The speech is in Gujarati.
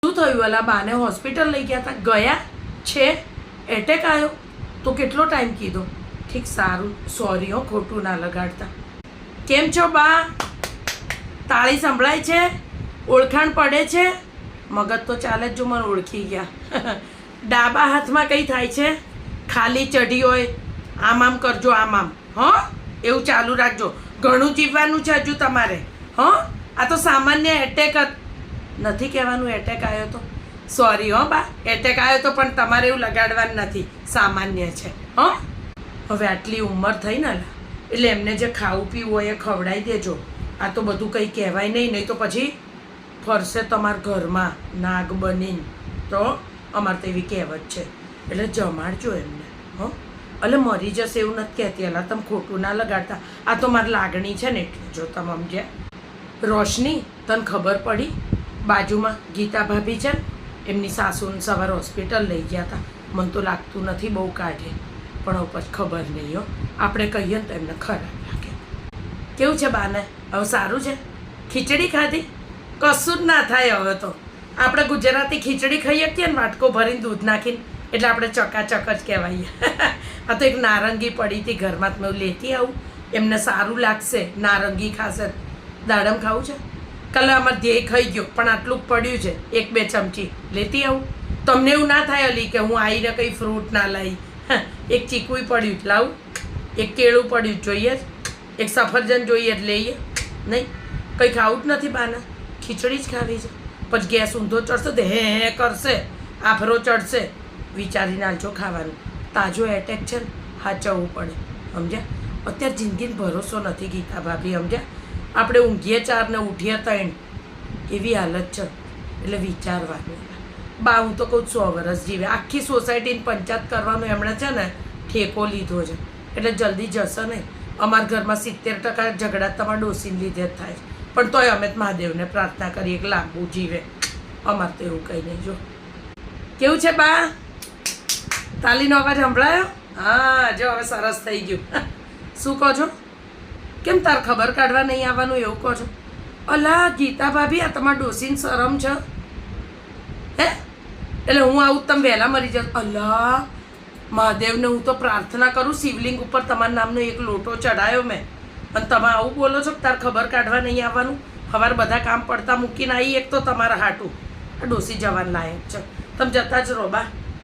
શું થયું? અલા બાને હોસ્પિટલ લઈ ગયા હતા, ગયા છે, એટેક આવ્યો તો કેટલો ટાઈમ કીધો? ઠીક, સારું, સોરી હો, ખોટું ના લગાડતા. કેમ છો બા? તાળી સંભળાય છે? ઓળખાણ પડે છે? મગજ તો ચાલે જ, જો મને ઓળખી ગયા. ડાબા હાથમાં કંઈ થાય છે? ખાલી ચઢી હોય આમ કરજો, આમ હં, એવું ચાલુ રાખજો. ઘણું જીવવાનું છે હજુ તમારે. હં, આ તો સામાન્ય એટેક નથી કહેવાનું. એટેક આવ્યો તો સોરી હો બા, એટેક આવ્યો તો પણ તમારે એવું લગાડવાનું નથી, સામાન્ય છે. હં, હવે આટલી ઉંમર થઈ ને, એટલે એમને જે ખાવું પીવું હોય એ ખવડાવી દેજો. આ તો બધું કંઈ કહેવાય નહીં તો પછી ફરશે તમારા ઘરમાં નાગ બનીને. તો અમારે તો એવી કહેવત છે, એટલે જમાડજો એમને. હં, એટલે મરી જશે એવું નથી કહેતી. એટલે તમે ખોટું ના લગાડતા. આ તો મારી લાગણી છે ને, એટલે જો તમે સમજ્યા. રોશની, તને ખબર પડી? બાજુમાં ગીતા ભાભી છે ને, એમની સાસુને સવારે હોસ્પિટલ લઈ ગયા હતા. મને તો લાગતું નથી બહુ કાઢે, પણ ઉપર ખબર નહીં હો. આપણે કહીએ ને તો એમને ખરાબ લાગે. કેવું છે બાને? હવે સારું છે? ખીચડી ખાધી? કશું જ ના થાય હવે તો. આપણે ગુજરાતી ખીચડી ખાઈએ છીએ ને, વાટકો ભરીને દૂધ નાખીને, એટલે આપણે ચકાચક જ કહેવાય. આ તો એક નારંગી પડી હતી ઘરમાં, મેં લેતી આવું, એમને સારું લાગશે. નારંગી ખાશે. દાડમ ખાવું છે? કાલે અમારે ધ્યેય ખાઈ ગયો, પણ આટલું પડ્યું છે, 1-2 ચમચી લેતી આવું. તમને એવું ના થાય અલી કે હું આવીને કંઈ ફ્રૂટ ના લાવી. એક ચીકું પડ્યું લાવું, એક કેળું પડ્યું જોઈએ જ, એક સફરજન જોઈએ જ લઈએ. નહીં, કંઈ ખાવું જ નથી બાના, ખીચડી જ ખાવી છે. પછી ગેસ ઊંધો ચડશે તો હે કરશે, આફરો ચડશે. વિચારીને આલજો ખાવાનું. તાજો એટેક છે ને, હાચવવું પડે, સમજ્યા? અત્યારે જિંદગીને ભરોસો નથી ગીતા ભાભી, સમજ્યા? આપણે ઊંઘીએ 4 ને ઉઠીએ 3, એવી હાલત છે. એટલે વિચારવાનું. બા હું તો કહું 100 વર્ષ જીવે. આખી સોસાયટીને પંચાયત કરવાનું એમણે છે ને ઠેકો લીધો છે, એટલે જલ્દી જશે નહીં. અમારા ઘરમાં 70% ઝઘડા તમારા ડોસીને લીધે જ થાય છે. પણ તોય અમે મહાદેવને પ્રાર્થના કરીએ કે લાંબુ જીવે. અમારે તો એવું કંઈ નહીં. જો કેવું છે બા? તાલીનો અવાજ સંભળાયો? હા, જો હવે સરસ થઈ ગયું. શું કહો છો? કેમ તાર ખબર કાઢવા નહીં આવવાનું એવું કહો છો? અલા ગીતા ભાભી, આ તમારા ડોસીને શરમ છે? હે, એટલે હું આવું તમે વહેલા મરી જાવ? અલા મહાદેવને હું તો પ્રાર્થના કરું, શિવલિંગ ઉપર તમારા નામનો એક લોટો ચડાયો મેં, અને તમે આવું બોલો છો કે તાર ખબર કાઢવા નહીં આવવાનું? સવારે બધા કામ પડતા મૂકીને આવી, એક તો તમારા હાટું. આ ડોસી જવાન લાયક છે. તમે જતા જ રહો બા.